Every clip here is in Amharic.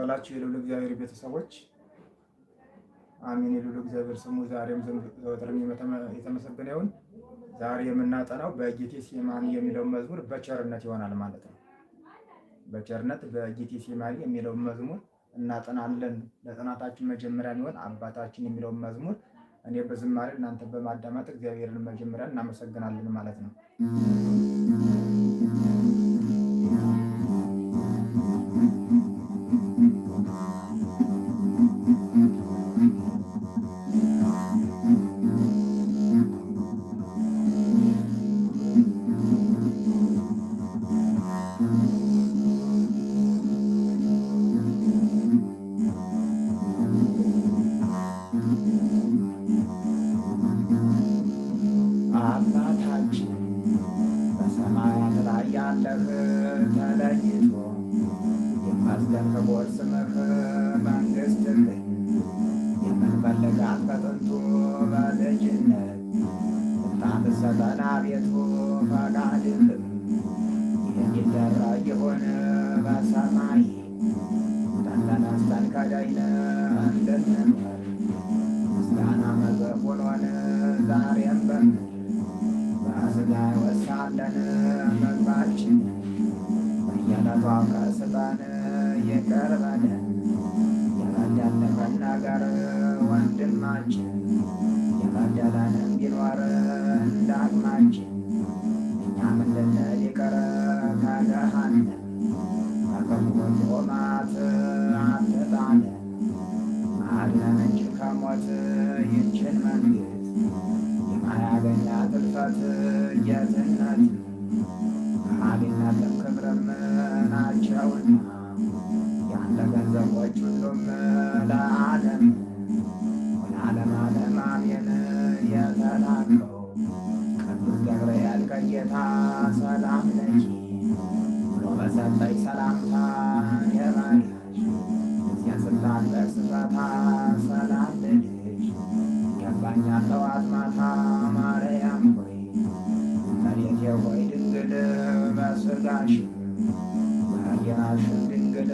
ዋላችሁ የልዑል እግዚአብሔር ቤተሰቦች። አሜን። የልዑል እግዚአብሔር ስሙ ዛሬም ዘወትርም የተመሰገነ ይሁን። ዛሬ የምናጠናው በጌቴሴማኒ የሚለውን መዝሙር በቸርነት ይሆናል ማለት ነው። በቸርነት በጌቴሴማኒ የሚለውን መዝሙር እናጠናለን። ለጥናታችን መጀመሪያ የሚሆን አባታችን የሚለውን መዝሙር እኔ በዝማሬ እናንተ በማዳመጥ እግዚአብሔርን መጀመሪያ እናመሰግናለን ማለት ነው። አባታችን በሰማያት ላይ ያለህ ተለይቶ ይመስገን ክቡር ስምህ። መንግሥትህ የምንፈልጋት ከጥንቱ በልጅነት ልታድሰን አቤቱ ፈቃድህም የሚደረግ ይሁን በሰማይ ተነስተን ከዳይን እንድንኖር ምስጋና መዝገብ ሆኖን ዛሬም በምድር በሥጋ ወሳለን ምግባችን በየዕለቱ አውቀስበን ይቅር በለን የበደልንህን ነገር ወንድማችን የበደለንም ቢኖር እንደ አቅማችን እኛም እንድንል ይቅር ከገሃነም ከክፉ መዓት አትጣለን አድነን እንጂ ከሞት ይህችን መንግሥት የማያገኛት እልፈት ጌትነት ኃይልነትም ክብርም ናቸውና ያንተ ገንዘቦች ሁሉም ለዓለም ወለዓለመ ዓለም አሜን። የተላከው ቅዱስ ገብርኤል ከጌታ ሰላም ለኪ ብሎ በሰጠኝ ሰላምታ የባሪያሽ እዚያን ስታጠቅ ስፈታ ሰላም ልልሽ ይገባኛል ጠዋት ማታ። ማርያም ሆይ እመቤቴ ሆይ ድንግል በሥጋሽ በሕሊናሽም ድንግል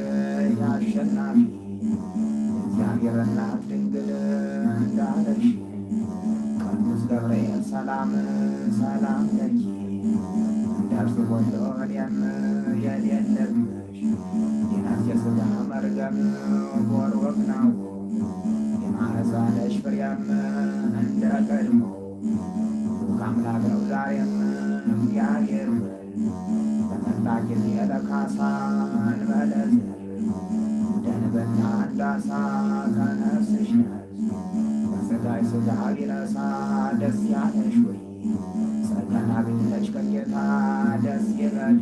ያሸናፊ እግዚአብሔር እናት ድንግል እንዳለሽ ቅዱስ ገብርኤል ሰላም ሰላም ለኪ እንደርሱ ሁሉ እኔም የሌለብሽ የነፍስ የሥጋ መርገም ቦርወቅ ነው የማኅፀንሽ ፍሬም እንደ ቀድሞ አምላክ ነው ዛሬም እግዚአብሔር ወልድ በመጣ ጊዜ ለካሳ እንበለ ዘር ደንበኛ እንዳሳ ከነፍስሽ ነፍስ ከሥጋሽ ሥጋ ቢነሳ ደስ ያለሽ ወይ ጸጋን አግኝተሽ ከጌታ ደስ ይበልሽ።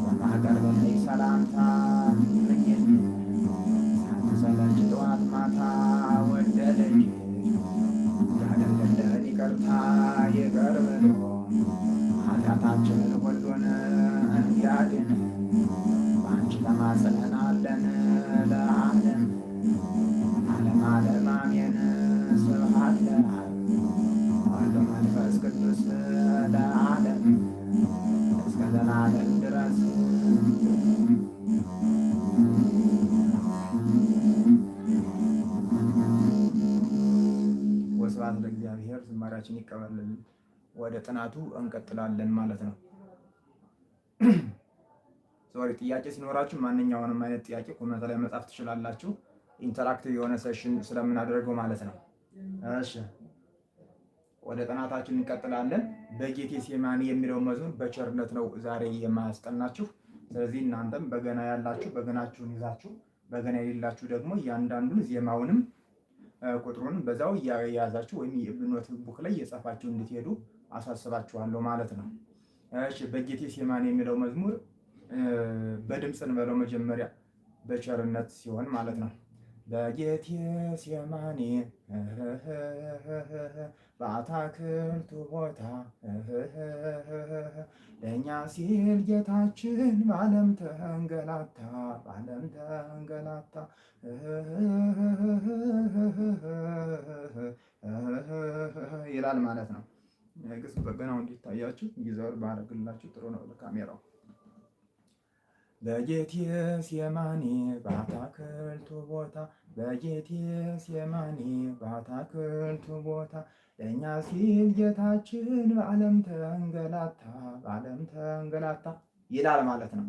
በማቀርብልሽ ሰላምታ ምኝት ሳትሰለች ጠዋት ማታ ወደደች ያደርግልን ይቅርታ ይቅር ብሎ ኃጢአታችንን ሁሉን እንዲያድን በአንቺ ተማጽነናለን ለዓለም ዓለም ዓለም አሜን። ስብሐት ለአብ ወወልድ ወመንፈስ ቅዱስ ለዓለም እስከ ዘላለም ድረስ። ወስብሐት ለእግዚአብሔር። ዝማሬያችን ይቀበልልን። ወደ ጥናቱ እንቀጥላለን ማለት ነው። ሶሪ ጥያቄ ሲኖራችሁ ማንኛውንም አይነት ጥያቄ ኮሜንት ላይ መጻፍ ትችላላችሁ። ኢንተራክቲቭ የሆነ ሴሽን ስለምናደርገው ማለት ነው። እሺ ወደ ጥናታችን እንቀጥላለን። በጌቴሴማኒ የሚለው መዝሙር በቸርነት ነው ዛሬ የማያስጠናችሁ። ስለዚህ እናንተም በገና ያላችሁ በገናችሁን ይዛችሁ፣ በገና የሌላችሁ ደግሞ እያንዳንዱን ዜማውንም ቁጥሩን በዛው እያያዛችሁ ወይም የኖት ቡክ ላይ እየጻፋችሁ እንድትሄዱ አሳስባችኋለሁ ማለት ነው። እሺ በጌቴሴማኒ የሚለው መዝሙር በድምፅ እንበለው መጀመሪያ በቸርነት ሲሆን ማለት ነው። በጌቴሴማኒ በአታክልቱ ቦታ ለእኛ ሲል ጌታችን በዓለም ተንገላታ በዓለም ተንገላታ ይላል ማለት ነው። ግስ በገናው እንዲታያችሁ ጊዜውን ባረግላችሁ ጥሩ ነው ለካሜራው። በጌቴሴማኒ በአታክልቱ ቦታ በጌቴሴማኒ በአታክልቱ ቦታ ለእኛ ሲል ጌታችን በዓለም ተንገላታ ይላል ማለት ነው።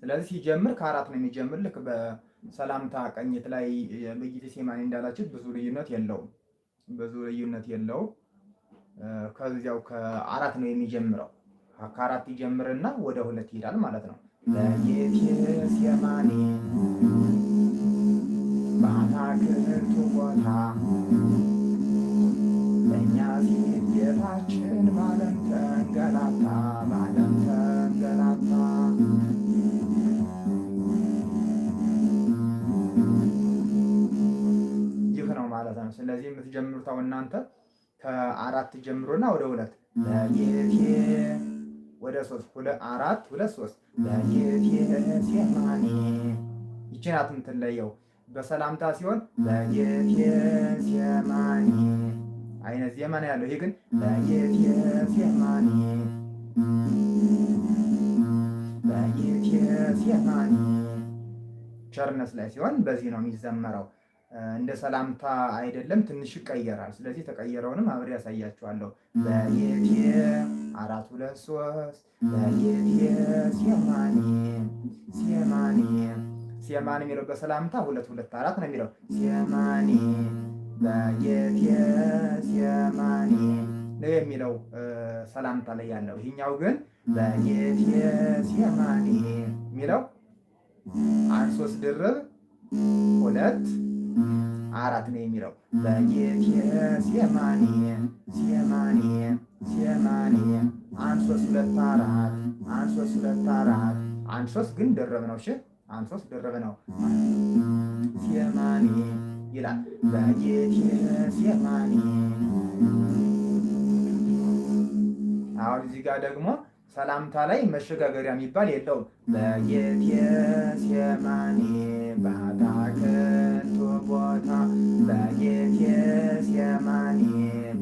ስለዚህ ሲጀምር ከአራት ነው የሚጀምር። ልክ በሰላምታ ቀኝት ላይ በጌቴሴማኒ እንዳላችሁት ብዙ ልዩነት የለውም። ከዚያው ከአራት ነው የሚጀምረው። ከአራት ይጀምርና ወደ ሁለት ይሄዳል ማለት ነው። በጌቴሴማኒ በአታክልቱ ቦታ ለእኛ ሲል ጌታችን በዓለም ተንገላታ። ይህ ነው ማለት ነው። ስለዚህ የምትጀምሩት እናንተ ከአራት ጀምሮና ወደ ሁለት ወደ ሶስት አራት ሁለት ሶስት በጌቴሴማኒ ይቺ ናት የምትለየው። በሰላምታ ሲሆን በጌቴሴማኒ አይነት ዜማ ነው ያለው። ይሄ ግን በጌቴሴማኒ ቸርነት ላይ ሲሆን በዚህ ነው የሚዘመረው። እንደ ሰላምታ አይደለም፣ ትንሽ ይቀየራል። ስለዚህ የተቀየረውንም አብሬ ያሳያችኋለሁ። በጌቴ አራት ሁለት ሶስት በጌቴሴማኒ ሴማኒ የሚለው በሰላምታ ሁለት ሁለት አራት ነው የሚለው ሴማኒ በጌቴሴማኒ ነው የሚለው ሰላምታ ላይ ያለው። ይሄኛው ግን በጌቴሴማኒ የሚለው አንድ ሶስት ድርብ ሁለት አራት ነው የሚለው በጌቴሴማኒ አንድ ሶስት ሁለት አራት አንድ ሶስት ግን ድርብ ነው። እሺ አንድ ሶስት ድርብ ነው። ሴማኒ ይላል በጌቴሴማኒ። አሁን እዚህ ጋር ደግሞ ሰላምታ ላይ መሸጋገሪያ የሚባል የለውም። በጌቴሴማኒ በአታክልቱ ቦታ በጌቴሴማኒ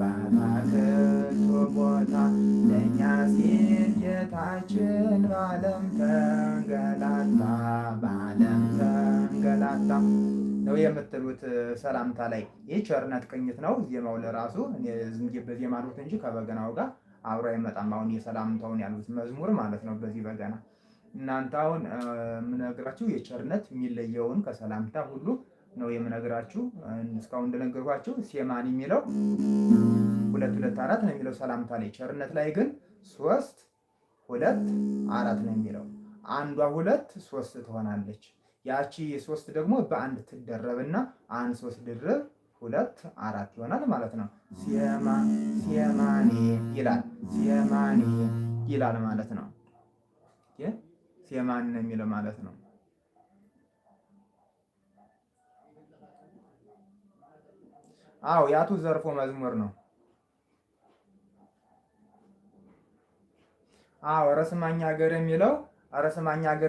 በአታክልቱ ቦታ ለእኛ ሲል ጌታችን በዓለም ተንገላታ ነው የምትሉት ሰላምታ ላይ። ይህ ቸርነት ቅኝት ነው። ዜማው ለራሱ ዝም ብዬ በዜማ አሉት እንጂ ከበገናው ጋር አብሮ አይመጣም። አሁን የሰላምታውን ያሉት መዝሙር ማለት ነው በዚህ በገና። እናንተ አሁን የምነግራችሁ የቸርነት የሚለየውን ከሰላምታ ሁሉ ነው የምነግራችሁ። እስካሁን እንደነገርኳችሁ ሴማኒ የሚለው ሁለት ሁለት አራት ነው የሚለው ሰላምታ ላይ። ቸርነት ላይ ግን ሶስት ሁለት አራት ነው የሚለው። አንዷ ሁለት ሶስት ትሆናለች። ያቺ ሶስት ደግሞ በአንድ ትደረብና አንድ ሶስት ድርብ ሁለት አራት ይሆናል ማለት ነው። ሴማኒ ይላል ማለት ነው። ሴማኒ ነው የሚለው ማለት ነው። አዎ ያቱ ዘርፎ መዝሙር ነው። አዎ ረስማኛ ሀገር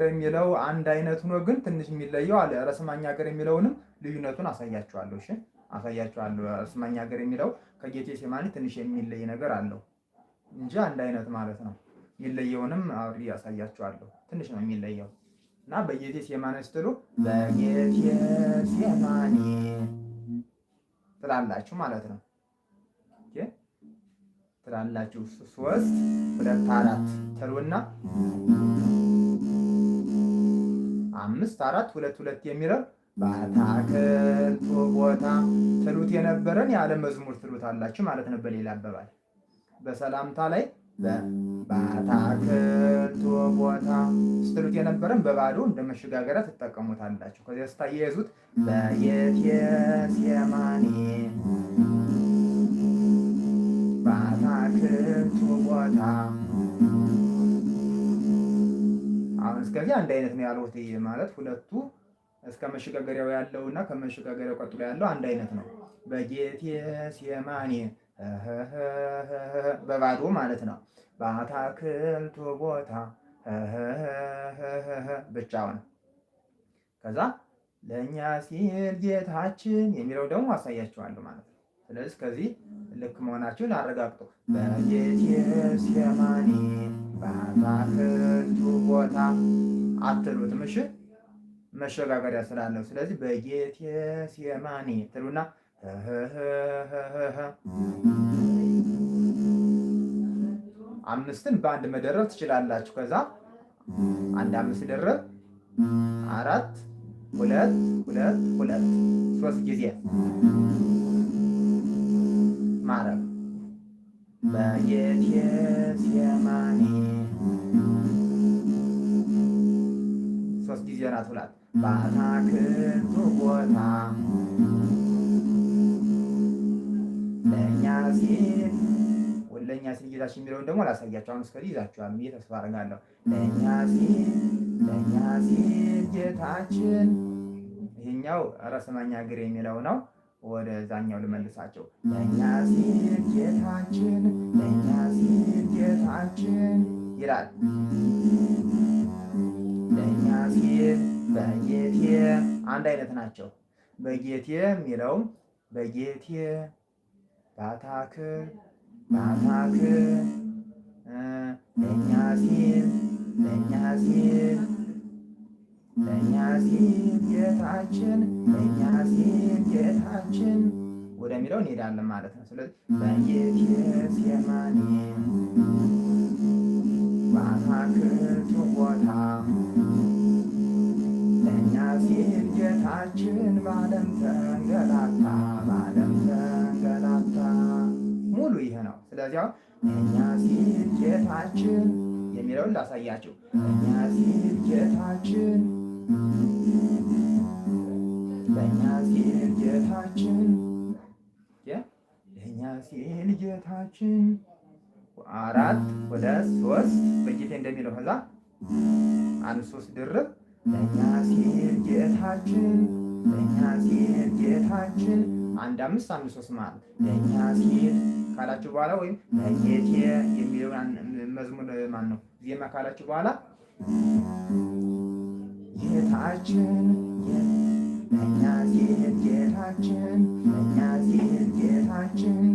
የሚለው አንድ አይነት ሆኖ ግን ትንሽ የሚለየው አለ። ረስማኛ ሀገር የሚለውንም ልዩነቱን አሳያችኋለሁ። እሺ አሳያችኋለሁ። ረስማኛ ሀገር የሚለው ከጌቴሴማኒ ትንሽ የሚለይ ነገር አለው እንጂ አንድ አይነት ማለት ነው። የሚለየውንም አብሬ ያሳያችኋለሁ። ትንሽ ነው የሚለየው እና በጌቴሴማኒ ስትሉ በጌቴሴማኒ ትላላችሁ ማለት ነው። ትላላችሁ ሶስት ሁለት አራት ትሉና አምስት አራት ሁለት ሁለት የሚለው በአታክልቱ ቦታ ትሉት የነበረን ያለ መዝሙር ትሉታላችሁ ማለት ነው። በሌላ አባባል በሰላምታ ላይ በአታክልቱ ቦታ ስትሉት የነበረን በባዶ እንደ መሸጋገሪያ ትጠቀሙታላችሁ። ከዚያ ስታያይዙት በጌቴሴማኒ በአታክልቱ ቦታ። አሁን እስከዚህ አንድ አይነት ነው ያሉት ማለት ሁለቱ እስከ መሸጋገሪያው ያለውና ከመሸጋገሪያው ቀጥሎ ያለው አንድ አይነት ነው። በጌቴሴማኒ በባዶ ማለት ነው። በአታክልቱ ቦታ ብቻውን። ከዛ ለእኛ ሲል ጌታችን የሚለው ደግሞ አሳያችኋለሁ ማለት ነው። ስለዚህ ከዚህ ልክ መሆናችሁን አረጋግጡ። በጌቴሴማኒ በአታክልቱ ቦታ አትሉትም። እሺ መሸጋገሪያ ስላለው ስለዚህ በጌቴ ሴማኒ ትሉና አምስትን በአንድ መደረብ ትችላላችሁ። ከዛ አንድ አምስት ደረብ አራት ሁለት ሁለት ሁለት ሶስት ጊዜ ማረግ በጌቴ ሴማኒ ሶስት ጊዜ ናት ብላት በአታክልቱ ቦታ ለእኛ ሲል ለእኛ ሲል ጌታችን የሚለውን ደግሞ ላሳያቸው። አሁን እስከዚህ ይዛችኋል ብዬ ተስፋ አደርጋለሁ። ለእኛ ሲል ጌታችን ይሄኛው ረስመኛ እግር የሚለው ነው። ወደዛኛው ልመልሳቸው። ለእኛ ሲል ጌታችን ለእኛ ሲል ጌታችን ይላል። ለእኛ ሲል በጌቴ አንድ አይነት ናቸው። በጌቴ የሚለውም በጌቴ ባታክል ለእኛ ሲል ጌታችን ለእኛ ሲል ጌታችን ወደሚለው እንሄዳለን ማለት ነው። ስለዚህ በጌቴ ሴማኒ በአታክልቱ ቦታ ለእኛ ሲል ጌታችን በዓለም ተንገላታ ሙሉ ይሄ ነው። ስለዚህ አሁን ለእኛ ሲል ጌታችን የሚለውን ላሳያችሁ። ለእኛ ሲል ጌታችን ለእኛ ሲል ጌታችን ለእኛ ሲል ጌታችን አራት ሁለት ሶስት በጌቴ እንደሚለው ከዛ አንድ ሶስት ድርብ ለእኛ ሲል ጌታችን ለእኛ ሲል ጌታችን አንድ አምስት አንድ ሶስት ማለት ለእኛ ሲል ካላችሁ በኋላ ወይም ለጌቴ የሚለውን መዝሙር ማን ነው ዜማ ካላችሁ በኋላ ጌታችን ለእኛ ሲል ጌታችን ለእኛ ሲል ጌታችን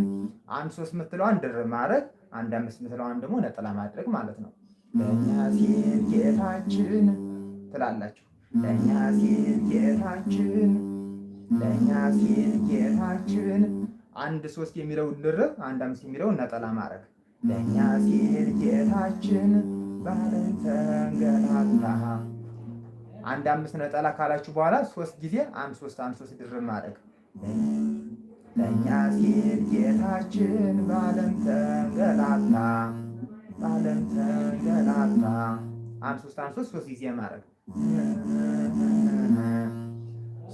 አንድ ሶስት ምትለዋን ድርብ ማድረግ አንድ አምስት ምትለዋን ደግሞ ነጠላ ማድረግ ማለት ነው። ለእኛ ሲል ጌታችን ትላላችሁ። ለእኛ ሲል ጌታችን ለእኛ ሲል ጌታችን አንድ ሶስት የሚለውን ድርብ አንድ አምስት የሚለውን ነጠላ ማድረግ ለእኛ ሲል ጌታችን በዓለም ተንገላታ አንድ አምስት ነጠላ ካላችሁ በኋላ ሶስት ጊዜ አንድ ሶስት ድርብ ማድረግ ለእኛ ሲል ጌታችን በዓለም ተንገላታ አንድ ሶስት ጊዜ ማድረግ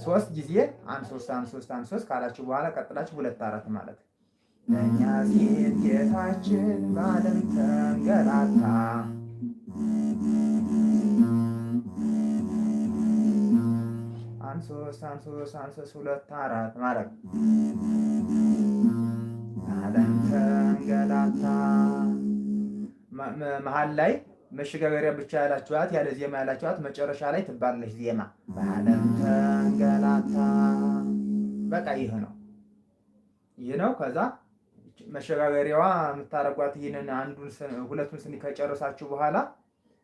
ሶስት ጊዜ አንድ ሶስት ካላችሁ በኋላ ቀጥላችሁ ሁለት አራት ማለት ለእኛ ሲል ጌታችን በዓለም ተንገላታ አንድ ሶስት ሁለት አራት ማለት በዓለም ተንገላታ መሀል ላይ መሸጋገሪያ ብቻ ያላችኋት ያለ ዜማ ያላችኋት መጨረሻ ላይ ትባላለች ዜማ በዓለም ተንገላታ። በቃ ይህ ነው። ከዛ መሸጋገሪያዋ የምታረጓት ይህንን ሁለቱን ስኒ ከጨረሳችሁ በኋላ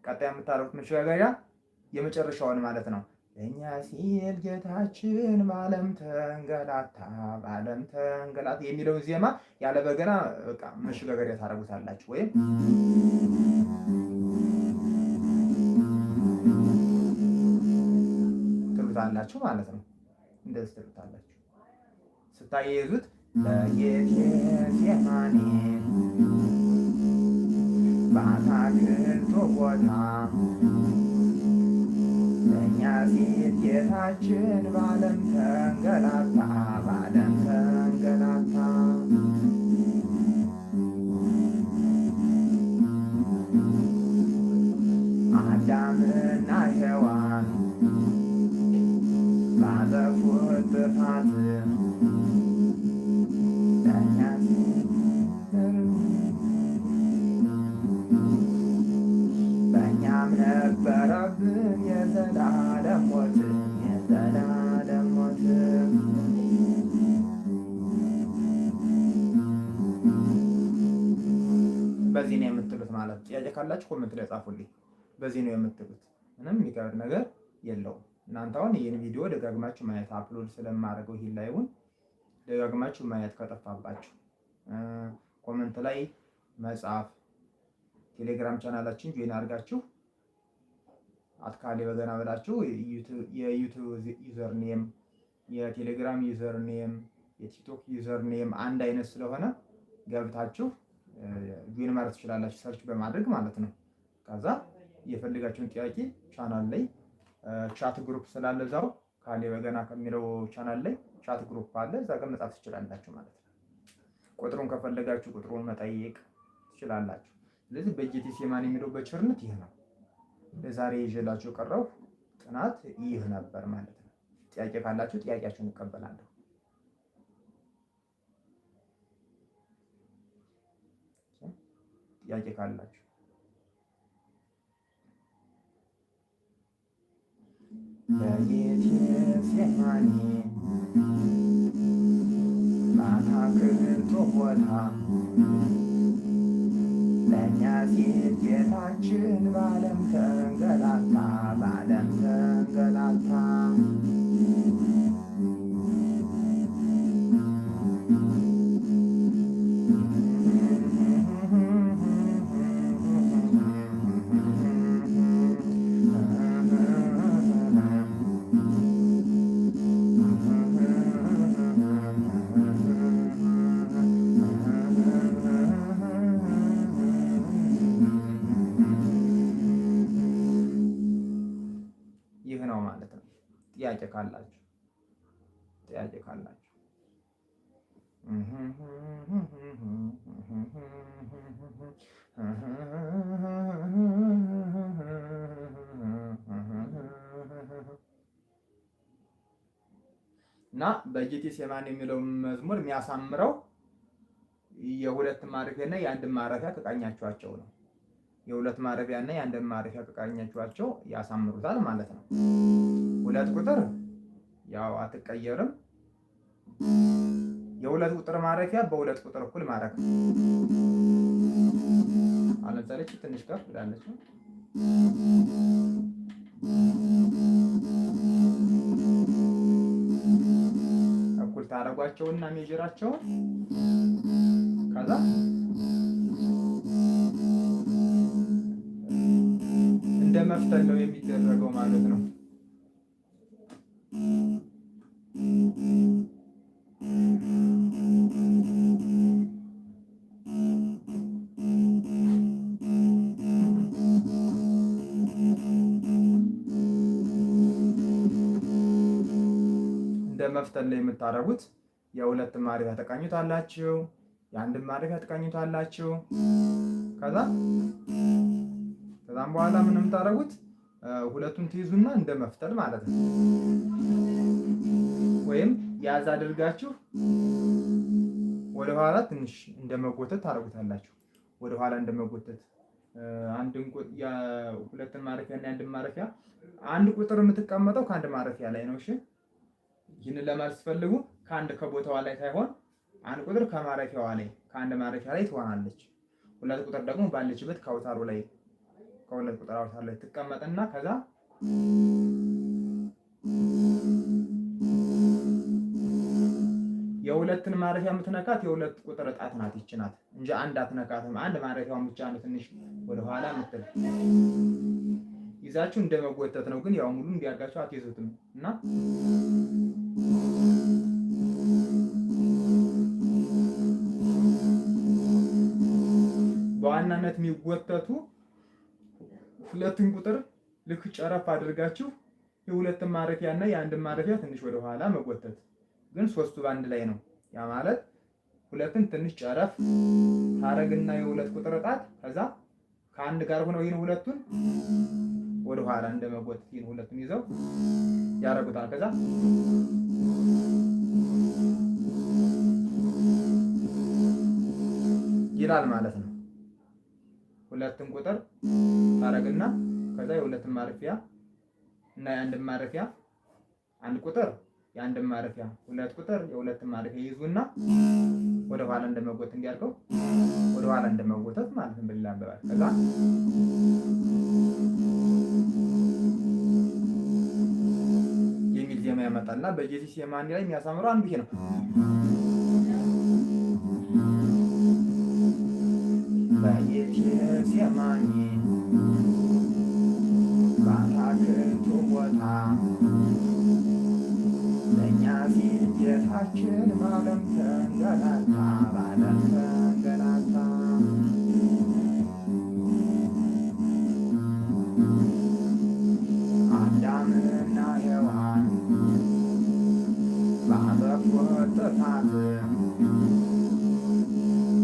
ቀጣይ የምታረጉት መሸጋገሪያ የመጨረሻውን ማለት ነው። ለእኛ ሲል ጌታችን በዓለም ተንገላታ የሚለውን ዜማ ያለ በገና በቃ መሸጋገሪያ ታረጉታላችሁ ወይም ትሉታላችሁ ማለት ነው። እንደዚህ ትሉታላችሁ ስታያይዙት በጌቴ ሴማኒ በአታክልቱ ቦታ ለእኛ ሲል ጌታችን በዓለም ተንገላታ አዳምና ሔዋን ባጠፉት ጥፋት ለእኛ በእኛም ነበረብን የዘላለም ሞት በዚህ ነው የምትሉት ማለት ጥያቄ ካላችሁ ኮሜንት ላይ ጻፉልኝ። በዚህ ነው የምትሉት። ምንም የሚከብድ ነገር የለውም። እናንተ አሁን ይህን ቪዲዮ ደጋግማችሁ ማየት አፕሎድ ስለማደርገው ይሄን ላይውን ደጋግማችሁ ማየት ከጠፋባችሁ ኮመንት ላይ መጻፍ፣ ቴሌግራም ቻናላችን ጆይን አድርጋችሁ አትካሌ በገና ብላችሁ የዩቲዩብ ዩዘር ኔም፣ የቴሌግራም ዩዘር ኔም፣ የቲክቶክ ዩዘር ኔም አንድ አይነት ስለሆነ ገብታችሁ ጆይን ማለት ትችላላችሁ፣ ሰርች በማድረግ ማለት ነው። ከዛ የፈልጋችሁን ጥያቄ ቻናል ላይ ቻት ግሩፕ ስላለ እዛው ካሌ በገና ከሚለው ቻናል ላይ ቻት ግሩፕ አለ፣ እዛ ጋር መጻፍ ትችላላችሁ ማለት ነው። ቁጥሩን ከፈለጋችሁ ቁጥሩን መጠየቅ ትችላላችሁ። ስለዚህ በጂቲሲ ማን የሚለው በቸርነት ይህ ነው። ለዛሬ ይዤላችሁ የቀረው ጥናት ይህ ነበር ማለት ነው። ጥያቄ ካላችሁ ጥያቄያችሁን እቀበላለሁ። ጥያቄ ካላችሁ በጌቴሴማኒ ማታክልቶ ቦታ ለእኛ ሲል ጌታችን በዓለም ተንገላታ፣ በዓለም ተንገላታ። ይህ ነው ማለት ነው። ጥያቄ ካላችሁ እና በጌቴሴማኒ የሚለው መዝሙር የሚያሳምረው የሁለት ማረፊያና የአንድ ማረፊያ ከቃኛችኋቸው ነው። የሁለት ማረፊያና የአንድ ማረፊያ ከቃኛችኋቸው ያሳምሩታል ማለት ነው። ሁለት ቁጥር ያው አትቀየርም። የሁለት ቁጥር ማረፊያ በሁለት ቁጥር እኩል ማረፍ ነው። አለዛለች ትንሽ ከፍ ብላለች። እኩል ታረጓቸውና ሜጀራቸውን ከዛ እንደ መፍተል ነው የሚደረገው ማለት ነው። እንደ መፍተል ላይ የምታረጉት የሁለት ማረፊያ ተቃኙታላችሁ፣ የአንድ ማረፊያ ተቃኙታላችሁ። ከዛም በኋላ ምንም የምታረጉት ሁለቱን ትይዙና እንደ መፍተል ማለት ነው። ወይም ያዝ አድርጋችሁ ወደ ኋላ ትንሽ እንደመጎተት ታረጉታላችሁ። ወደ ኋላ እንደመጎተት ሁለትን ማረፊያ እና የአንድን ማረፊያ አንድ ቁጥር የምትቀመጠው ከአንድ ማረፊያ ላይ ነው። እሺ ይህንን ለማለት ስትፈልጉ ከአንድ ከቦታዋ ላይ ሳይሆን አንድ ቁጥር ከማረፊያዋ ላይ ከአንድ ማረፊያ ላይ ትሆናለች። ሁለት ቁጥር ደግሞ ባለችበት ከአውታሩ ላይ ከሁለት ቁጥር አውታር ላይ ትቀመጥና ከዛ የሁለትን ማረፊያ የምትነካት የሁለት ቁጥር እጣት ናት። ይች ናት እንጂ አንድ አትነካትም። አንድ ማረፊያውን ብቻ ነው ትንሽ ወደ ኋላ የምትል ይዛችሁ እንደመጎተት ነው። ግን ያው ሙሉ እንዲያርጋችሁ አትይዙትም እና በዋናነት የሚጎተቱ ሁለትን ቁጥር ልክ ጨረፍ አድርጋችሁ የሁለትን ማረፊያ እና የአንድን ማረፊያ ትንሽ ወደ ኋላ መጎተት። ግን ሶስቱ በአንድ ላይ ነው። ያ ማለት ሁለትን ትንሽ ጨረፍ ታረግና የሁለት ቁጥር እጣት ከዛ ከአንድ ጋር ሆነው ይሄን ሁለቱን ወደ ኋላ እንደመጎተት ይሄን ሁለቱን ይዘው ያረጉታል። ከዛ ይላል ማለት ነው። ሁለትን ቁጥር ታረግና ከዛ የሁለትን ማረፊያ እና የአንድን ማረፊያ አንድ ቁጥር የአንድን ማረፊያ ሁለት ቁጥር የሁለትን ማረፊያ ይዙና ወደ ኋላ እንደመጎተት እንዲያርገው ወደ ኋላ እንደመጎተት ማለት ነው። በሌላ አባባል ከዛ ያመጣል እና በጌቴሴማኒ ላይ የሚያሳምረው አንዱ ይሄ ነው። በጌቴሴማኒ በአትክልቱ ቦታ ለእኛ ሲል ጌታችን በዓለም ተንገላታ፣ በዓለም ተንገላታ። አዳምና ሔዋን ባጠፉት ጥፋት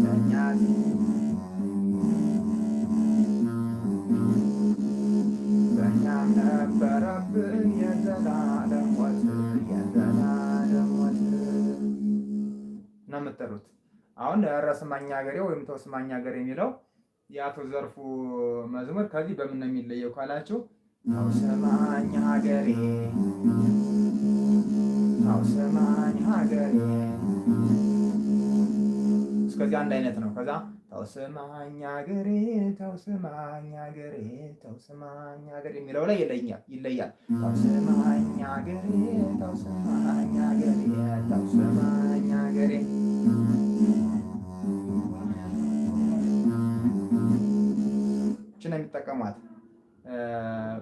ለእኛ በእኛም ነበረብን የዘላለም ሞት፣ የዘላለም ሞት ነው የምትሉት። አሁን ኧረ ስማኝ ሀገሬ ወይም ተው ስማኝ ሀገሬ የሚለው የአቶ ዘርፉ መዝሙር ከዚህ በምን ነው የሚለየው ካላችሁ፣ ተው ስማኝ ሀገሬ፣ ተው ስማኝ ሀገሬ እስከዚህ አንድ አይነት ነው። ከዛ ተው ስማኝ ሀገሬ፣ ተው ስማኝ ሀገሬ፣ ተው ስማኝ ሀገሬ የሚለው ላይ ይለያል። ተው ስማኝ ሀገሬ፣ ተው ስማኝ ሀገሬ፣ ተው ስማኝ ሀገሬ እቺ ነው የሚጠቀሟት።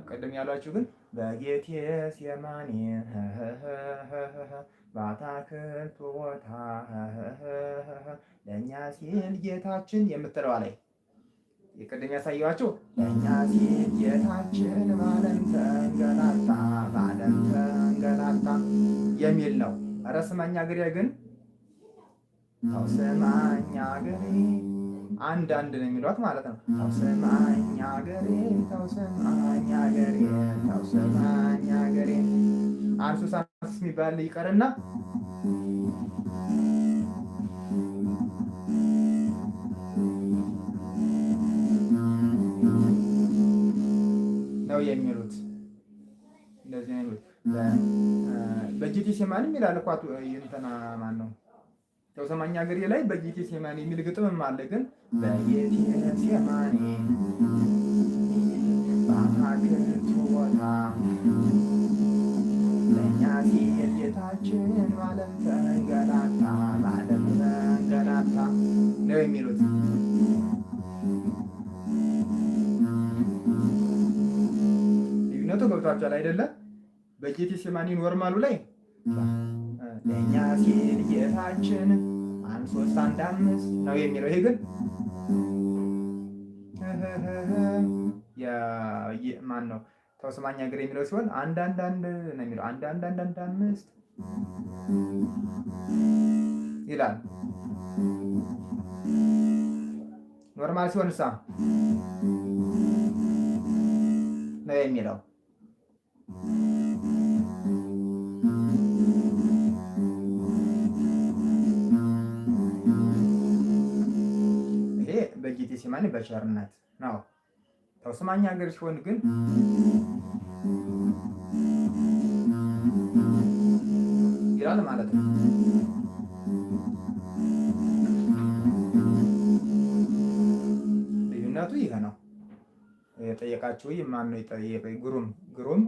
ቅድም ያሏችሁ ግን በጌቴሴማኒ በአትክልቱ ቦታ ለእኛ ሲል ጌታችን የምትለዋ ላይ የቅድም ያሳየኋችሁ ለእኛ ሲል ጌታችን በዓለም ተንገላታ፣ በዓለም ተንገላታ የሚል ነው። ኧረ ስማኝ ሀገሬ ግን ተው ስማኝ ሀገሬ አንድ ነው የሚሏት ማለት ነው። ተው ስማኝ ሀገሬ፣ ተው ስማኝ ሀገሬ፣ ተው ስማኝ ሀገሬ አንሱስ አንሱስ የሚባል ይቀርና ነው የሚሉት። እንደዚህ ነው የሚሉት። በጌቴሴማኒ ይላል እኮ እንትና ማን ነው ተው ስማኝ ሀገሬ ላይ በጌቴሴማኒ የሚል ግጥምም አለ። ግን በጌቴሴማኒ በአትክልቱ ቦታ ለእኛ ሲል ጌታችን በዓለም ተንገላታ፣ በዓለም ተንገላታ ነው የሚሉት። ልዩነቱ ገብቷችኋል አይደለ? በጌቴሴማኒ ኖርማሉ ላይ ለእኛ ሲል ጌታችን 1 3 1 5 ነው የሚለው። ይሄ ግን ማን ነው ተው ስማኝ ሀገሬ የሚለው ሲሆን 1 1 1 ነው የሚለው። 1 1 1 1 5 ይላል። ኖርማል ሲሆን እሳ ነው የሚለው። በጌቴሴማኒ በቸርነት ነው። ተው ስማኝ ሀገሬ ሲሆን ግን ይላል ማለት ነው። ልዩነቱ ይሄ ነው። የጠየቃችሁ ማን ነው የጠየቀኝ? ግሩም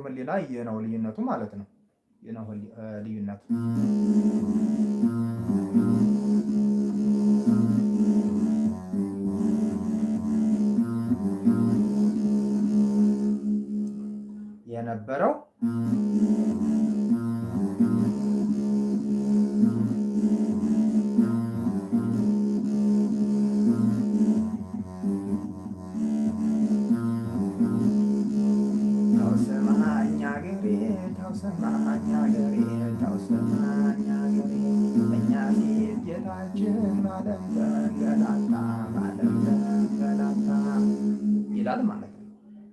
ህሊና ይሄ ነው ልዩነቱ ማለት ነው። ይሄ ነው ልዩነቱ። የነበረው ተው ስማኝ ሀገሬ፣ ተው ስማኝ ሀገሬ፣ ተው ስማኝ ሀገሬ ለእኛ ሲል ጌታችን በዓለም ተንገላታ፣ በዓለም ተንገላታ ይላል ማለት ነው።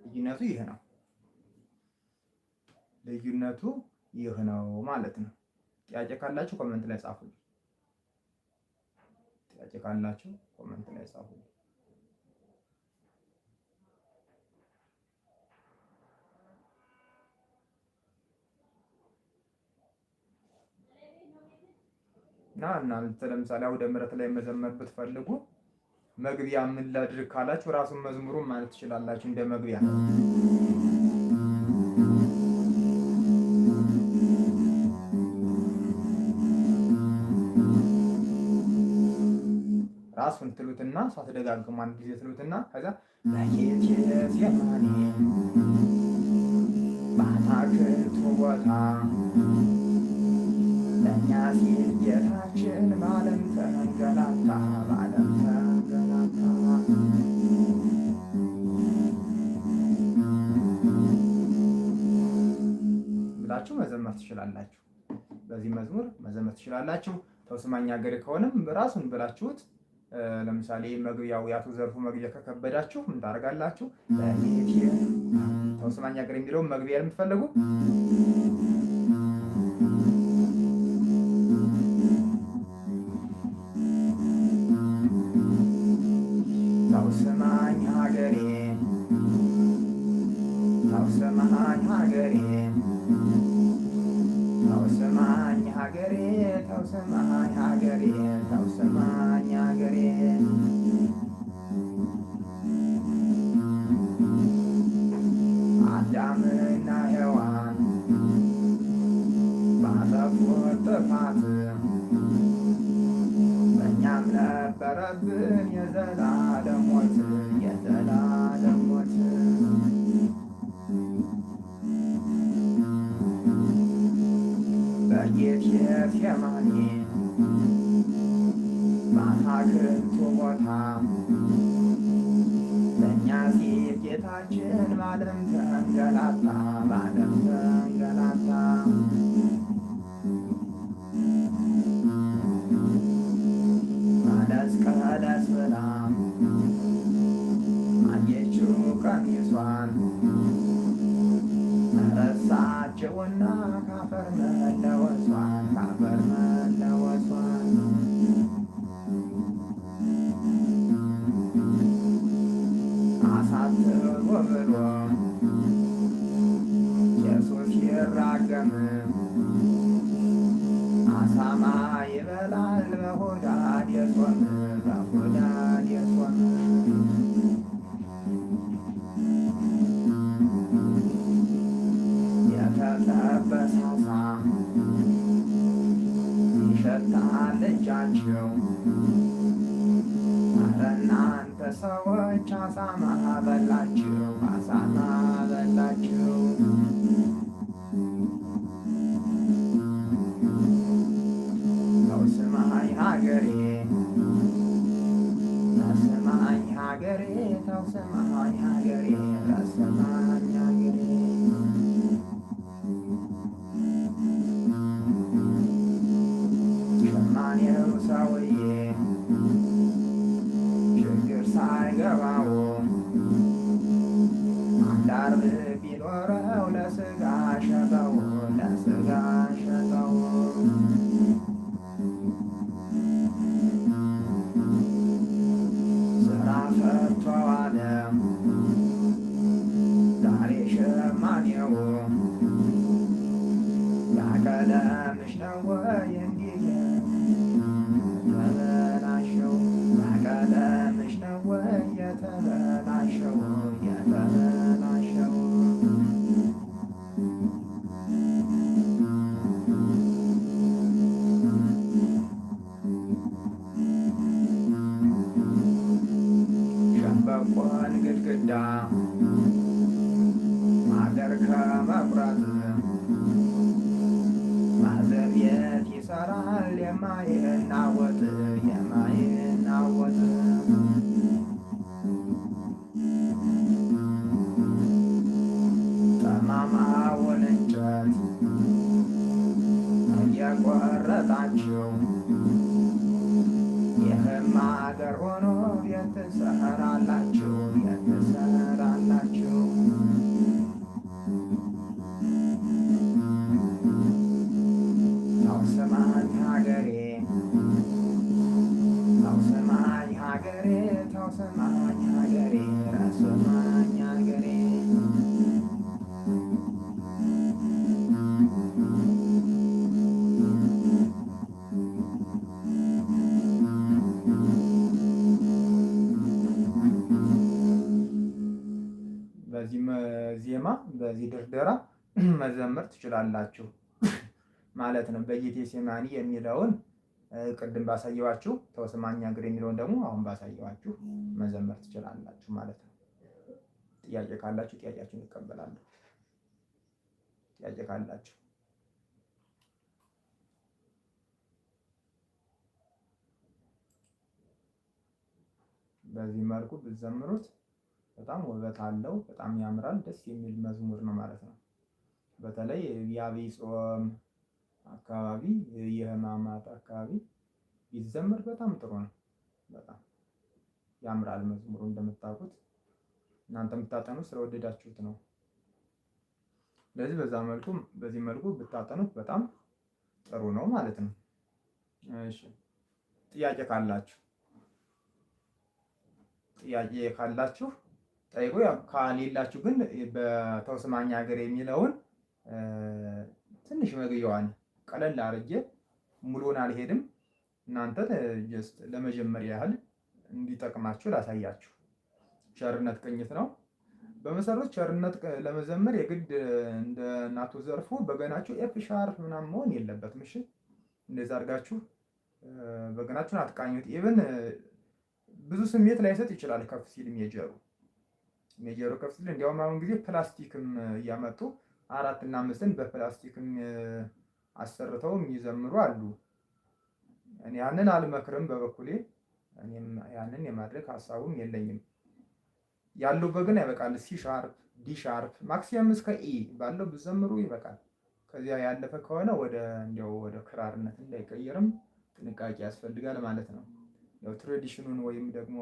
ልዩነቱ ይህ ነው። ልዩነቱ ይህ ነው ማለት ነው። ጥያቄ ካላችሁ ኮሜንት ላይ ጻፉልኝ። ጥያቄ ካላችሁ ኮሜንት ላይ ጻፉልኝ። እና እናንተ ለምሳሌ አውደ ምሕረት ላይ መዘመር ብትፈልጉ መግቢያ ምን ላድርግ ካላችሁ ራሱን መዝሙሩን ማለት ትችላላችሁ እንደ መግቢያ ራሱን ትሉትና ሳትደጋግሙ አንድ ጊዜ ትሉትና ከዛ በጌቴሴማኒ በአታክልቱ ቦታ ለእኛ ሲል ጌታችን በዓለም ተንገላታ በዓለም ተንገላታ ብላችሁ መዘመር ትችላላችሁ። በዚህ መዝሙር መዘመር ትችላላችሁ። ተውስማኝ ሀገሬ ከሆነም ራሱን ብላችሁት ለምሳሌ መግቢያው የአቶ ዘርፉ መግቢያ ከከበዳችሁ ምን ታደርጋላችሁ? ተውስማኝ ሀገሬ የሚለውን መግቢያ የምትፈልጉ ተውስማኝ ሀገሬ ተውስማኝ ሀገሬ ተውስማኝ ሀገሬ ተውስማኝ ሀገሬ ተውስማኝ ሀገሬ አዳምና ሔዋን ባጠፉት ጥፋት በእኛም ነበረብን የዘላለም ሞት የዘላለም ሞት በጌቴሴማኒ በአታክልቱ ቦታ ለእኛ ሲል ጌታችን በዓለም ተንገላታ በዓለም ተንገላታ ቀለስ ቀለስ ብላ አየችው ቀሚሷን ረሳችውና ካፈር መለወሷን ካፈር መለወሷን አሳትሮ ብሎ ኢየሱስ ይራገም አሳማ ይበላል በሆዳድ የጾም በሆዳድ የጾም የተጠበሰ አሳ ይሸታል እጃቸው። ኧረ እናንተ ሰዎች አሳማ በላችሁ አሳማ በላችሁ። ተውስማኝ ሀገሬ ተውስማኝ ሀገሬ ተውስማኝ ሀገሬ ተውስማኝ ሀገሬ ሸማኔው ሰውዬ ችግር ሳይገባው አንድ ዓርብ ቢኖረው ለስጋ ሸጠው ለስጋ ሸጠው። ስራ ፈቶ ዋለ ዛሬ ሸማኔው ያቀለምሽ ነው ወይ እንዲህ የተበላሸው? ያቀለምሽ ነው ወይ የተበላሸው? የተበላሸው ሸምበቆን ግድግዳ ማገር ከመቁረጥ ማዘር ቤት ይሰራል የማይናወጥ የማይናወጥ። ጠማማውን እንጨት እየቆረጣችሁ ይህም አገር ሆኖ ቤት ትሰራላችሁ ቤት ትሰራላችሁ። ተውስማኝ ሀገሬ ተውስማኝ ሀገሬ ተውስማኝ ሀገሬ ተውስማኝ ሀገሬ በዚህ ዜማ በዚህ ድርደራ መዘመር ትችላላችሁ ማለት ነው። በጌቴሴማኒ የሚለውን ቅድም ባሳየዋችሁ ተወስማኛ እግር የሚለውን ደግሞ አሁን ባሳየዋችሁ መዘመር ትችላላችሁ ማለት ነው። ጥያቄ ካላችሁ ጥያቄያችሁን እቀበላለሁ። ጥያቄ ካላችሁ በዚህ መልኩ ብትዘምሩት በጣም ውበት አለው፣ በጣም ያምራል፣ ደስ የሚል መዝሙር ነው ማለት ነው። በተለይ የአብይ ጾም አካባቢ የሕማማት አካባቢ ቢዘምር በጣም ጥሩ ነው። በጣም ያምራል መዝሙሩ። እንደምታውቁት እናንተ የምታጠኑት ስለወደዳችሁት ነው። ስለዚህ በዚህ መልኩ ብታጠኑት በጣም ጥሩ ነው ማለት ነው። እሺ ጥያቄ ካላችሁ ጠይቁ። ያው ካሌላችሁ ግን በተወስማኛ እግር የሚለውን ትንሽ መግቢያዋን ቀለል አድርጌ ሙሉውን አልሄድም። እናንተ ጀስት ለመጀመሪያ ያህል እንዲጠቅማችሁ ላሳያችሁ። ቸርነት ቅኝት ነው። በመሰረቱ ቸርነት ለመዘመር የግድ እንደ እናቱ ዘርፉ በገናችሁ ኤፍ ሻርፕ ምናምን መሆን የለበትም። እሺ እንደዛ አድርጋችሁ በገናችሁን አትቃኙት። ኢቭን ብዙ ስሜት ላይሰጥ ይችላል። ከፍ ሲል ሜጀሩ ከፍ ሲል እንዲያውም አሁን ጊዜ ፕላስቲክም እያመጡ 4 እና 5ን በፕላስቲክም አሰርተው የሚዘምሩ አሉ። እኔ ያንን አልመክርም በበኩሌ። እኔም ያንን የማድረግ ሀሳቡም የለኝም። ያለው በገና ይበቃል። ሲ ሻርፕ፣ ዲ ሻርፕ ማክሲመም እስከ ኢ ባለው ብዘምሩ ይበቃል። ከዚያ ያለፈ ከሆነ ወደ ክራርነት እንዳይቀየርም ጥንቃቄ ያስፈልጋል ማለት ነው። ያው ትራዲሽኑን ወይም ደግሞ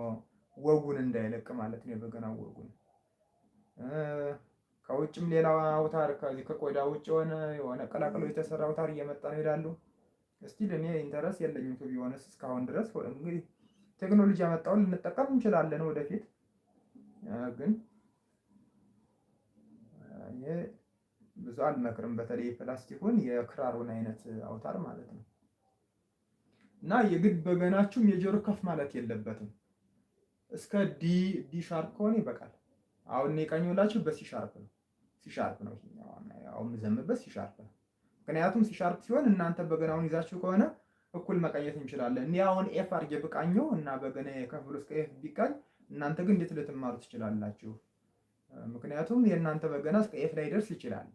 ወጉን እንዳይለቅ ማለት ነው። የበገናው ወጉን ከውጭም ሌላ አውታር ከቆዳ ውጭ የሆነ ቀላቅሎ የተሰራ አውታር እየመጣ ነው ይላሉ። እስቲ እኔ ኢንተረስት የለኝም ቢሆንስ እስካሁን ድረስ። እንግዲህ ቴክኖሎጂ ያመጣውን ልንጠቀም እንችላለን ወደፊት፣ ግን እኔ ብዙ አልመክርም። በተለይ ፕላስቲኩን የክራሩን አይነት አውታር ማለት ነው። እና የግድ በገናችሁ ሜጀሩ ከፍ ማለት የለበትም። እስከ ዲ ሻርፕ ከሆነ ይበቃል። አሁን እኔ ቀኝላችሁ በሲ ሻርፕ ነው። ሲ ሻርፕ ነው አሁን የምዘምርበት ሲ ሻርፕ ነው። ምክንያቱም ሲ ሻርፕ ሲሆን እናንተ በገናውን ይዛችሁ ከሆነ እኩል መቀኘት እንችላለን። እኔ አሁን ኤፍ አድርጌ ብቃኘው እና በገና ከፍ ብሎ እስከ ኤፍ ቢቃኝ እናንተ ግን እንዴት ልትማሩ ትችላላችሁ? ምክንያቱም የእናንተ በገና እስከ ኤፍ ላይ ደርስ ይችላል።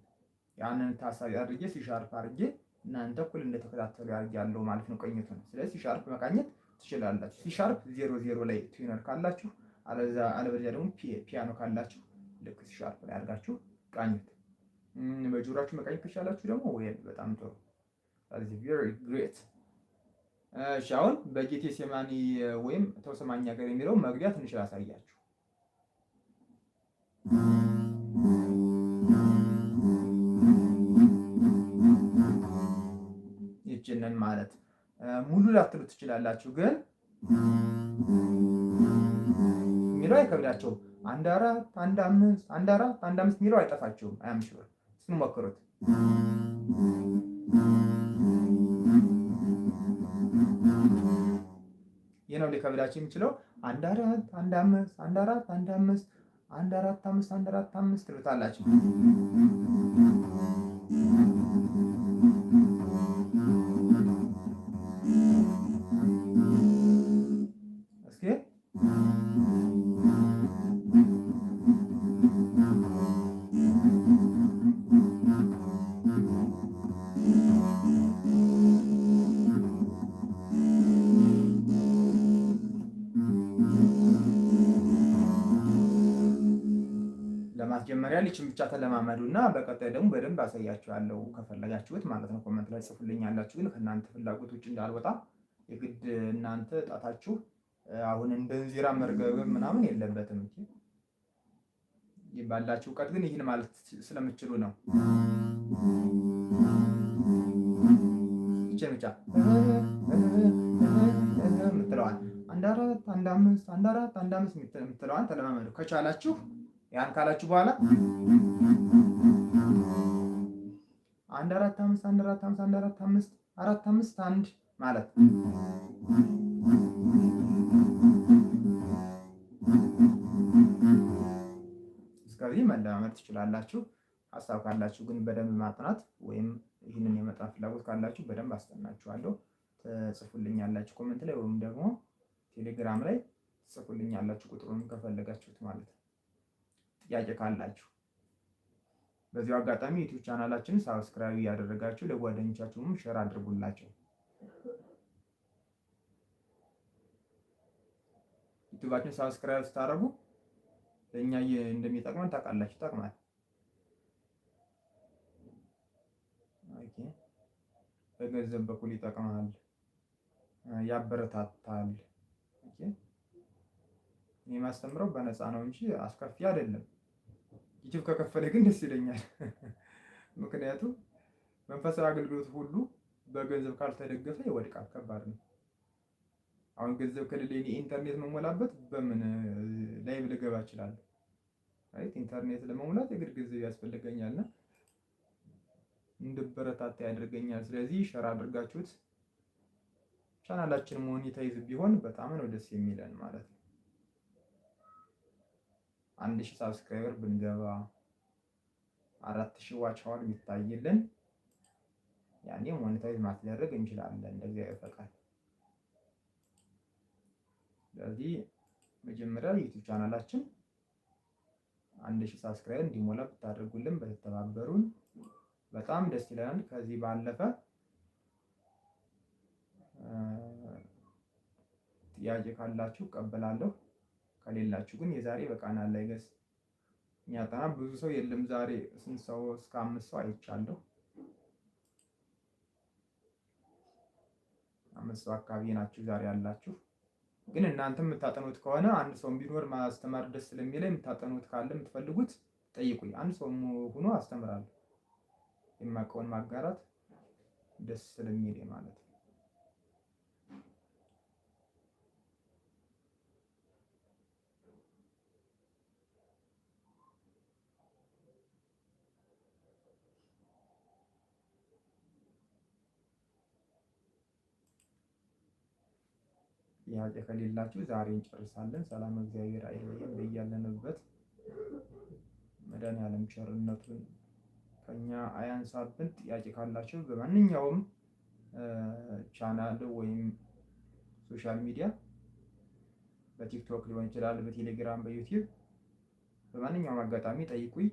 ያንን ታሳቢ አድርጌ ሲ ሻርፕ አድርጌ እናንተ እኩል እንደተከታተሉ ያለው ማለት ነው ቅኝቱን። ስለዚህ ሲ ሻርፕ መቃኘት ትችላላችሁ። ሲ ሻርፕ 00 ላይ ቱነር ካላችሁ፣ አለበለዚያ ደግሞ ፒያኖ ካላችሁ ልክ ሲ ሻርፕ ላይ አድርጋችሁ ቃኙት። በጆሮአችሁ መቃኘት ከቻላችሁ ደግሞ ወይ በጣም ጥሩ። ስለዚህ very great። እሺ አሁን በጌቴሴማኒ ወይም ተወስማኛ እግር የሚለው መግቢያ ትንሽ ላሳያችሁ። ይችንን ማለት ሙሉ ላትሉ ትችላላችሁ፣ ግን የሚለው አይከብዳቸውም። 1 4 1 5 1 4 1 5 የሚለው አይጠፋቸውም። አያምሽው እሱን ሞክሩት። ይህ ነው ሊከብዳችሁ የሚችለው። 1 4 1 5 1 4 1 5 1 4 5 1 4 5 ትሉታላችሁ። ለማስጀመሪያ ልጅን ብቻ ተለማመዱና በቀጣይ ደግሞ በደንብ አሳያችኋለሁ ከፈለጋችሁት ማለት ነው። ኮሜንት ላይ ጽፉልኛላችሁ። ግን ከእናንተ ፍላጎት ውጭ እንዳልወጣ የግድ እናንተ ጣታችሁ አሁን እንደዚራ መርገብገብ ምናምን የለበትም እንጂ ባላችሁ እውቀት ግን ይህን ማለት ስለምትችሉ ነው። ብቻ የምትለዋን 1 4 1 5 1 4 1 5 የምትለዋን ተለማመዱ ከቻላችሁ። ያን ካላችሁ በኋላ 1 4 5 1 4 5 1 4 5 4 5 1 ማለት እስከዚህ መለማመድ ትችላላችሁ። ሀሳብ ካላችሁ ግን በደንብ ማጥናት ወይም ይህንን የመጣን ፍላጎት ካላችሁ በደንብ አስጠናችኋለሁ። ትጽፉልኛላችሁ ኮመንት ላይ ወይም ደግሞ ቴሌግራም ላይ ትጽፉልኛላችሁ ቁጥሩን ከፈለጋችሁት ማለት ነው፣ ጥያቄ ካላችሁ። በዚሁ አጋጣሚ ዩቲዩብ ቻናላችንን ሳብስክራይብ እያደረጋችሁ ለጓደኞቻችሁም ሼር አድርጉላቸው። ዩቲዩባችን ሳብስክራይብ ስታደርጉ ለእኛ እንደሚጠቅመን ታውቃላችሁ፣ ይጠቅማል። ኦኬ፣ በገንዘብ በኩል ይጠቅማል፣ ያበረታታል። ኦኬ፣ እኔ የማስተምረው በነፃ ነው እንጂ አስከፊ አይደለም። ዩቲዩብ ከከፈለ ግን ደስ ይለኛል። ምክንያቱም መንፈሳዊ አገልግሎት ሁሉ በገንዘብ ካልተደገፈ ይወድቃል፣ ከባድ ነው። አሁን ገንዘብ ከሌለ ኢንተርኔት መሞላበት በምን ላይቭ ልገባ እችላለሁ? አይት ኢንተርኔት ለመሙላት የግድ ገንዘብ ያስፈልገኛልና እንድበረታታ ያደርገኛል። ስለዚህ ሸር አድርጋችሁት ቻናላችን ሞኔታይዝ ቢሆን በጣም ነው ደስ የሚለን ማለት ነው። 1000 ሳብስክራይበር ብንገባ 4000 ዋች አወር ቢታይልን ያኔ ሞኔታይዝ ማስደረግ እንችላለን እንደዚህ ያፈቃል። ስለዚህ መጀመሪያ ዩቲዩብ ቻናላችን 1000 ሳብስክራይበር እንዲሞላ ብታደርጉልን በተተባበሩን በጣም ደስ ይለናል። ከዚህ ባለፈ ጥያቄ ካላችሁ እቀበላለሁ፣ ከሌላችሁ ግን የዛሬ በቃናል ላይ ገስ የሚያጠና ብዙ ሰው የለም። ዛሬ ስንት ሰው? እስከ 5 ሰው አይቻለሁ። 5 ሰው አካባቢ ናችሁ ዛሬ ያላችሁ። ግን እናንተ የምታጠኑት ከሆነ አንድ ሰው ቢኖር ማስተማር ደስ ስለሚለኝ የምታጠኑት ካለ የምትፈልጉት ጠይቁኝ። አንድ ሰው ሆኖ አስተምራለሁ። የማውቀውን ማጋራት ደስ ስለሚለኝ ማለት ነው። ጥያቄ ከሌላችሁ ዛሬ እንጨርሳለን። ሰላም እግዚአብሔር አይለየን በያለንበት። መድኃኒዓለም ቸርነቱን ከኛ አያንሳብን። ጥያቄ ካላችሁ በማንኛውም ቻናል ወይም ሶሻል ሚዲያ በቲክቶክ ሊሆን ይችላል፣ በቴሌግራም፣ በዩቲዩብ በማንኛውም አጋጣሚ ጠይቁኝ።